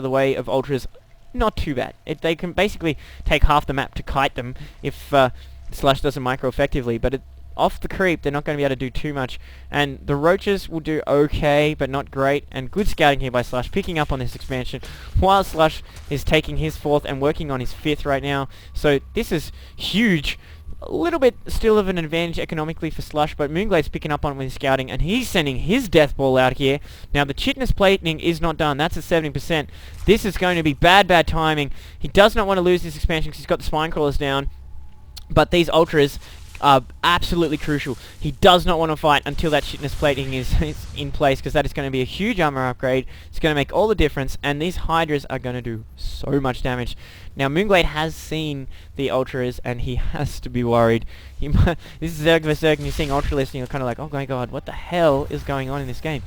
the way of ultras, not too bad. They can basically take half the map to kite them if Slush doesn't micro effectively, but off the creep they're not going to be able to do too much, and the roaches will do okay but not great. And good scouting here by Slush, picking up on this expansion while Slush is taking his 4th and working on his 5th right now. So this is huge. A little bit still of an advantage economically for Slush, but mOOnGlade's picking up on with his scouting, and he's sending his death ball out here. Now the chitness plating is not done. That's at 70%. This is going to be bad timing. He does not want to lose this expansion because he's got the spine crawlers down, but these ultras are absolutely crucial. He does not want to fight until that chitness plating is in place, because that is going to be a huge armor upgrade. It's going to make all the difference, and these hydras are going to do so much damage. Now mOOnGlaDe has seen the ultras, and he has to be worried. This is Zerg vs Zerg, and you're seeing ultralist, and you're kind of like, oh my god, what the hell is going on in this game?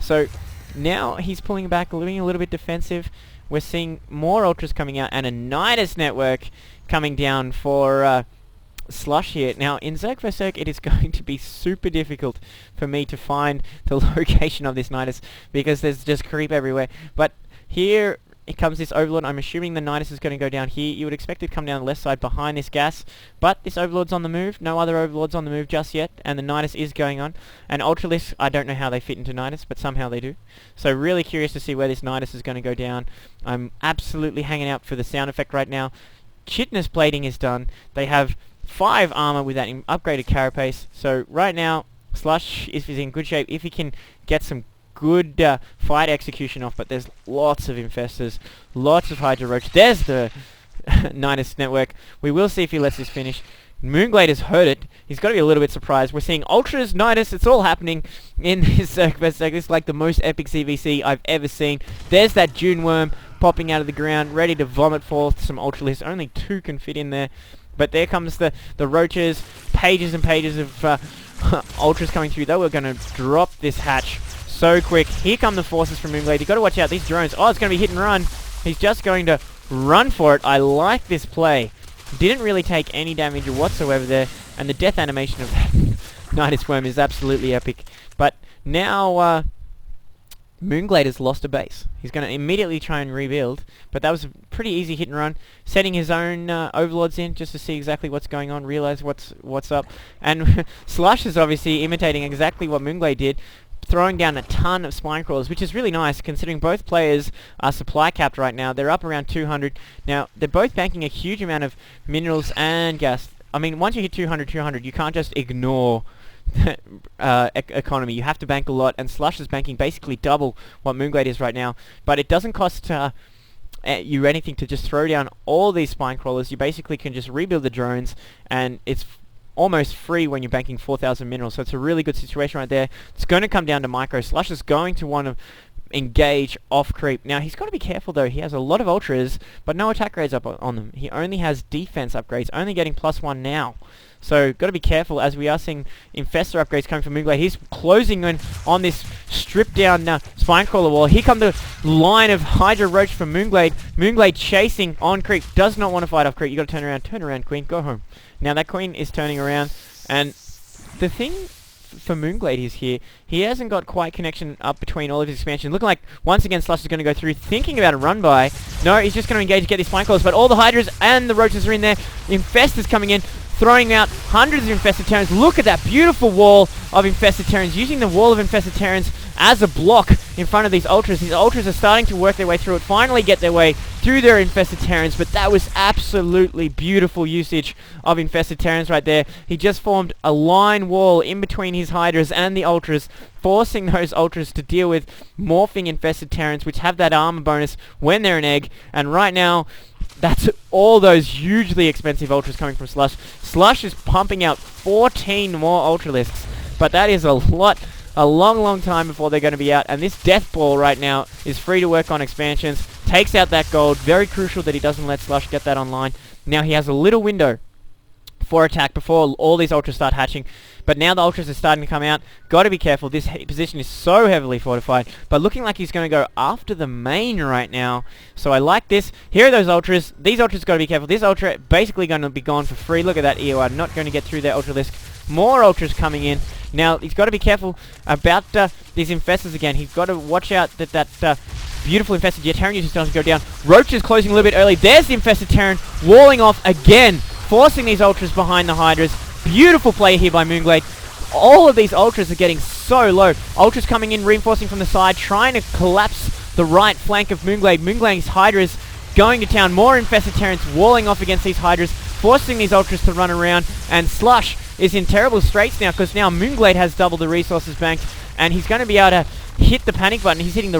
So now he's pulling back, being a little bit defensive. We're seeing more ultras coming out, and a Nidus network coming down for Slush here. Now in Zerg vs Zerg it is going to be super difficult for me to find the location of this Nidus, because there's just creep everywhere. But here it comes this Overlord. I'm assuming the Nidus is going to go down here. You would expect it to come down the left side behind this gas, but this Overlord's on the move. No other Overlords on the move just yet, and the Nidus is going on. And Ultralisks, I don't know how they fit into Nidus, but somehow they do. So really curious to see where this Nidus is going to go down. I'm absolutely hanging out for the sound effect right now. Chitness plating is done. They have 5 armor with that upgraded carapace. So right now Slush is in good shape if he can get some good fight execution off, but there's lots of infestors, lots of Hydra Roach. There's the Nidus network. We will see if he lets this finish. mOOnGlaDe has heard it. He's got to be a little bit surprised. We're seeing Ultras, Nidus, it's all happening in this Zerg vs Zerg. This is like the most epic CVC I've ever seen. There's that Dune Worm popping out of the ground, ready to vomit forth some Ultralists. Only 2 can fit in there. But there comes the roaches, pages and pages of ultras coming through. They were going to drop this hatch so quick. Here come the forces from mOOnGlaDe. You've got to watch out. These drones. Oh, it's going to be hit and run. He's just going to run for it. I like this play. Didn't really take any damage whatsoever there. And the death animation of that Nidus Worm is absolutely epic. But now mOOnGlaDe has lost a base. He's going to immediately try and rebuild, but that was a pretty easy hit and run. Setting his own overlords in just to see exactly what's going on, realize what's up. And Slush is obviously imitating exactly what mOOnGlaDe did, throwing down a ton of spine crawlers, which is really nice considering both players are supply capped right now. They're up around 200. Now, they're both banking a huge amount of minerals and gas. I mean, once you hit 200, you can't just ignore economy. You have to bank a lot, and Slush is banking basically double what mOOnGlaDe is right now. But it doesn't cost you anything to just throw down all these spine crawlers. You basically can just rebuild the drones, and it's almost free when you're banking 4,000 minerals. So it's a really good situation right there. It's going to come down to micro. Slush is going to want to engage off creep. Now he's got to be careful though. He has a lot of ultras, but no attack grades up on them. He only has defense upgrades, only getting +1 now. So got to be careful, as we are seeing infestor upgrades coming from mOOnGlaDe. He's closing in on this stripped down spine crawler wall. Here come the line of Hydra Roach from mOOnGlaDe. mOOnGlaDe chasing on creep. Does not want to fight off creep. You got to turn around, queen. Go home. Now that queen is turning around, and the thing for mOOnGlaDe is here. He hasn't got quite connection up between all of his expansion. Looking like once again Slush is going to go through, thinking about a run by. No, he's just going to engage, get these spine crawlers, but all the Hydras and the Roaches are in there. Infestors coming in, throwing out hundreds of infested Terrans. Look at that beautiful wall of infested Terrans, using the wall of infested Terrans as a block in front of these ultras. These ultras are starting to work their way through it, finally get their way through their infested Terrans, but that was absolutely beautiful usage of infested Terrans right there. He just formed a line wall in between his Hydras and the ultras, forcing those ultras to deal with morphing infested Terrans, which have that armor bonus when they're an egg. And right now, that's all those hugely expensive ultras coming from Slush. Slush is pumping out 14 more ultralisks, but that is a long time before they're going to be out. And this death ball right now is free to work on expansions. Takes out that gold. Very crucial that he doesn't let Slush get that online. Now he has a little window for attack before all these ultras start hatching, but now the ultras are starting to come out. Got to be careful. This position is so heavily fortified, but looking like he's going to go after the main right now. So I like this. Here are those ultras. These ultras got to be careful. This ultra basically going to be gone for free. Look at that EOR, not going to get through their ultralisk. More Ultras coming in. Now, he's got to be careful about these Infestors again. He's got to watch out that beautiful Infested Terran user doesn't go down. Roach is closing a little bit early. There's the Infested Terran walling off again, forcing these Ultras behind the Hydras. Beautiful play here by mOOnGlaDe. All of these Ultras are getting so low. Ultras coming in, reinforcing from the side, trying to collapse the right flank of mOOnGlaDe. mOOnGlaDe's Hydras going to town. More Infested Terrans walling off against these Hydras, forcing these Ultras to run around. And Slush is in terrible straits now, because now mOOnGlaDe has double the resources banked, and he's going to be able to hit the panic button. He's hitting the